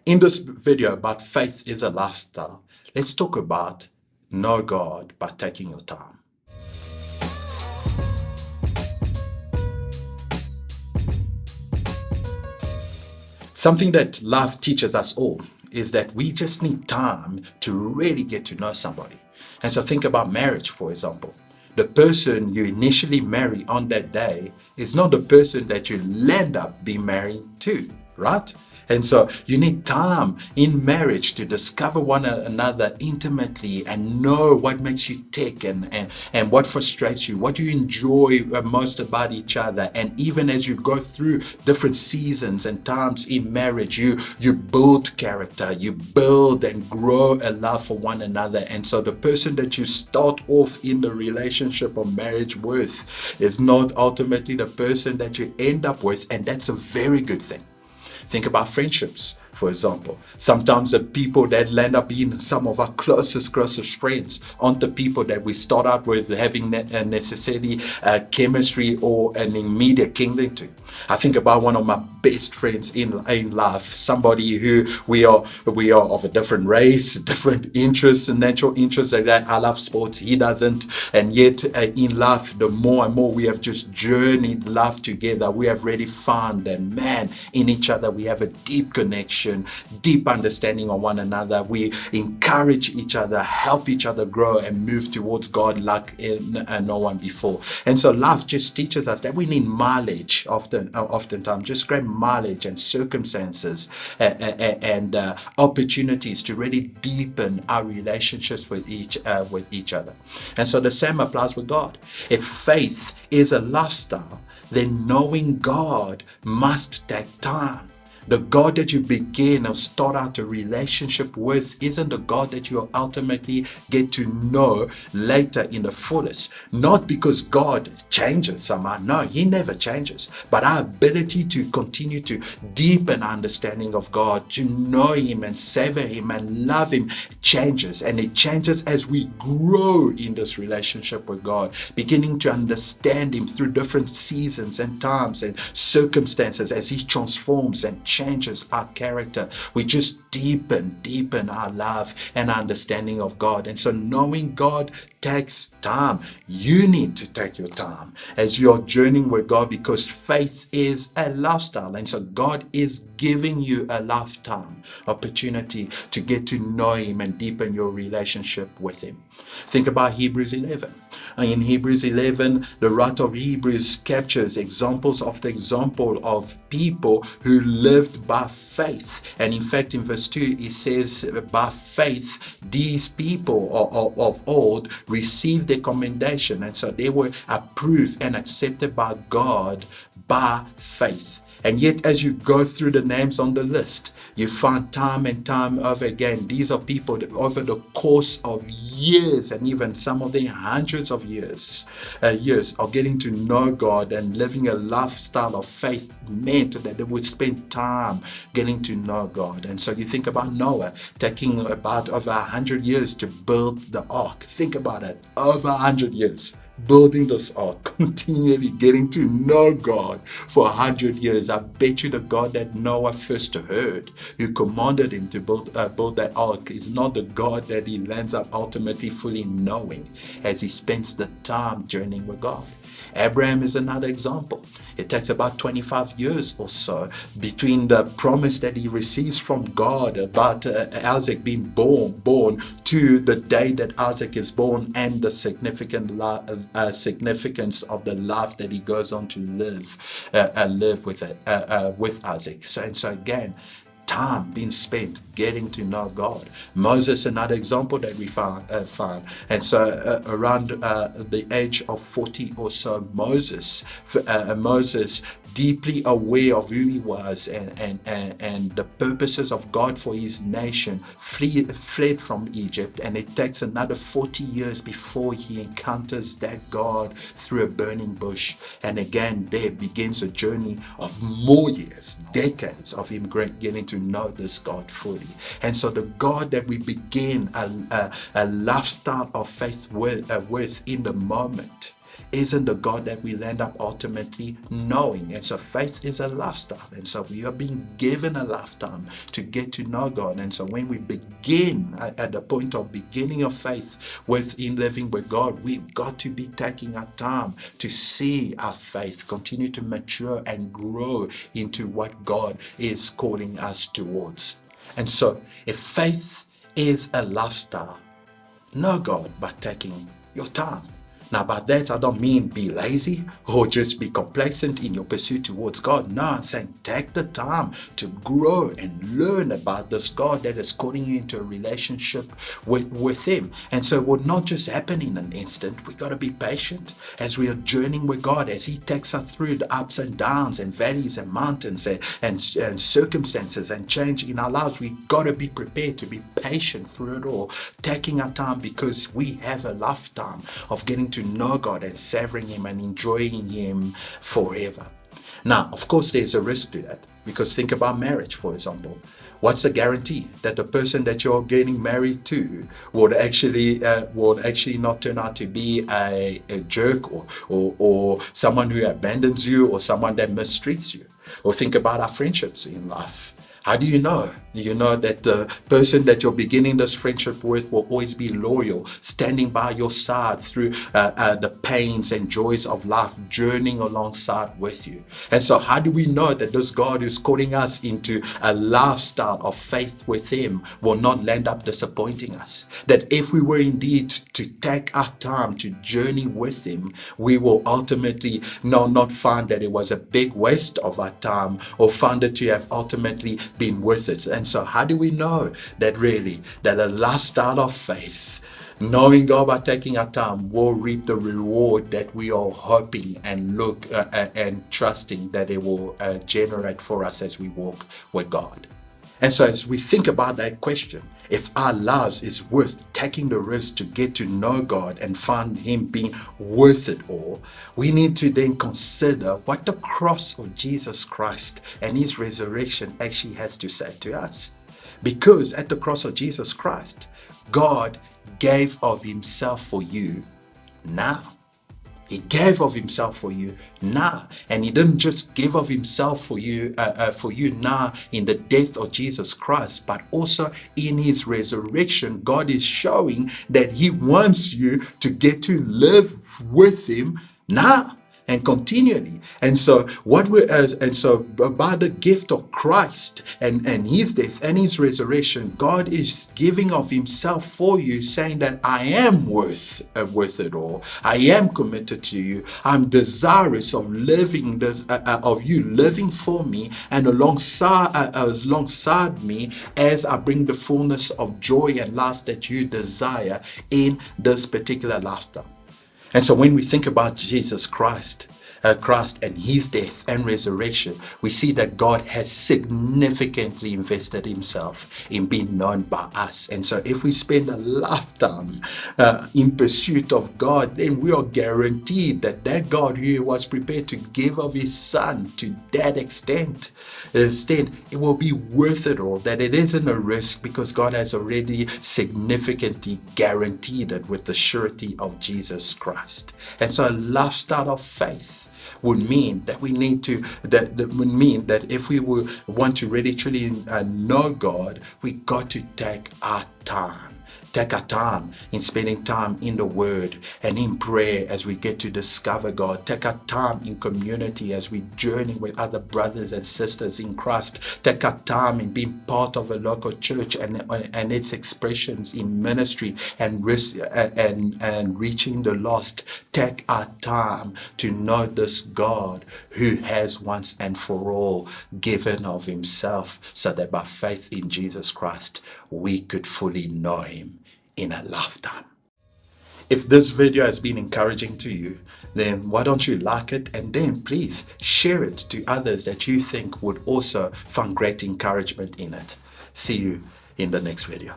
In this video about faith is a lifestyle, let's talk about know God by taking your time. Something that life teaches us all is that we just need time to really get to know somebody. And so think about marriage, for example. The person you initially marry on that day is not the person that you end up being married to, right? And so you need time in marriage to discover one another intimately and know what makes you tick and what frustrates you, what you enjoy most about each other. And even as you go through different seasons and times in marriage, you build character, you build and grow a love for one another. And so the person that you start off in the relationship or marriage with is not ultimately the person that you end up with. And that's a very good thing. Think about friendships, for example. Sometimes the people that land up being some of our closest friends aren't the people that we start out with having necessarily chemistry or an immediate kindling to. I think about one of my best friends in life, somebody who we are of a different race, different interests and natural interests. Like that. I love sports, he doesn't, and yet in life, the more and more we have just journeyed life together, we have really found that man, in each other we have a deep connection, deep understanding of one another. We encourage each other, help each other grow and move towards God like no one before. And so life just teaches us that we need mileage oftentimes, just great mileage and circumstances and opportunities to really deepen our relationships with each other. And so the same applies with God. If faith is a lifestyle, then knowing God must take time. The God that you begin or start out a relationship with isn't the God that you ultimately get to know later in the fullest. Not because God changes somehow. No, He never changes. But our ability to continue to deepen our understanding of God, to know Him and savor Him and love Him changes. And it changes as we grow in this relationship with God, beginning to understand Him through different seasons and times and circumstances as He transforms and changes our character. We just deepen our love and our understanding of God. And so knowing God takes time. You need to take your time as you're journeying with God, because faith is a lifestyle. And so God is giving you a lifetime opportunity to get to know Him and deepen your relationship with Him. Think about Hebrews 11. In Hebrews 11, the writer of Hebrews captures examples of the example of people who lived by faith. And in fact, in verse 2, it says, by faith, these people of old received their commendation. And so they were approved and accepted by God by faith. And yet, as you go through the names on the list, you find time and time over again, these are people that over the course of years, and even some of them hundreds of years are getting to know God and living a lifestyle of faith meant that they would spend time getting to know God. And so you think about Noah taking about over 100 years to build the ark. Think about it, over 100 years. Building this ark, continually getting to know God for 100 years. I bet you the God that Noah first heard, who commanded him to build that ark, is not the God that he lands up ultimately fully knowing as he spends the time journeying with God. Abraham is another example. It takes about 25 years or so between the promise that he receives from God about Isaac being born to the day that Isaac is born, and the significance of the life that he goes on to live with Isaac. So again, time being spent getting to know God. Moses, another example that we found. And so around the age of 40 or so, Moses deeply aware of who he was and the purposes of God for his nation, fled from Egypt. And it takes another 40 years before he encounters that God through a burning bush. And again, there begins a journey of more years, decades of him getting to know this God fully. And so the God that we begin a lifestyle of faith with in the moment isn't the God that we'll end up ultimately knowing. And so faith is a lifestyle. And so we are being given a lifetime to get to know God. And so when we begin at the point of beginning of faith within living with God, we've got to be taking our time to see our faith continue to mature and grow into what God is calling us towards. And so if faith is a lifestyle, know God by taking your time. Now, by that, I don't mean be lazy or just be complacent in your pursuit towards God. No, I'm saying take the time to grow and learn about this God that is calling you into a relationship with Him. And so it will not just happen in an instant. We got to be patient as we are journeying with God, as He takes us through the ups and downs and valleys and mountains and circumstances and change in our lives. We got to be prepared to be patient through it all, taking our time, because we have a lifetime of getting to know God and savoring Him and enjoying Him forever. Now, of course, there's a risk to that, because think about marriage, for example. What's the guarantee that the person that you're getting married to would actually not turn out to be a jerk or someone who abandons you or someone that mistreats you? Or think about our friendships in life. How do you know? You know that the person that you're beginning this friendship with will always be loyal, standing by your side through the pains and joys of life, journeying alongside with you. And so how do we know that this God who's calling us into a lifestyle of faith with Him will not end up disappointing us? That if we were indeed to take our time to journey with Him, we will ultimately not find that it was a big waste of our time, or find it to have ultimately been worth it. And so how do we know that a lifestyle of faith, knowing God by taking our time, will reap the reward that we are hoping and and trusting that it will generate for us as we walk with God? And so as we think about that question, if our lives is worth taking the risk to get to know God and find Him being worth it all, we need to then consider what the cross of Jesus Christ and His resurrection actually has to say to us. Because at the cross of Jesus Christ, God gave of Himself for you now. He gave of Himself for you now. And He didn't just give of Himself for you now in the death of Jesus Christ, but also in His resurrection. God is showing that He wants you to get to live with Him now and continually. And so by the gift of Christ and His death and His resurrection, God is giving of Himself for you, saying that I am worth it all. I am committed to you. I'm desirous of living this, of you living for me and alongside me, as I bring the fullness of joy and life that you desire in this particular lifetime. And so when we think about Jesus Christ and His death and resurrection, we see that God has significantly invested Himself in being known by us. And so if we spend a lifetime in pursuit of God, then we are guaranteed that God who was prepared to give of His Son to that extent, it will be worth it all, that it isn't a risk, because God has already significantly guaranteed it with the surety of Jesus Christ. And so a lifestyle of faith would mean that if we want to really truly know God, we got to take our time. Take our time in spending time in the Word and in prayer as we get to discover God. Take our time in community as we journey with other brothers and sisters in Christ. Take our time in being part of a local church and its expressions in ministry and reaching the lost. Take our time to know this God who has once and for all given of Himself, so that by faith in Jesus Christ we could fully know Him in a lifetime. If this video has been encouraging to you, then why don't you like it, and then please share it to others that you think would also find great encouragement in it. See you in the next video.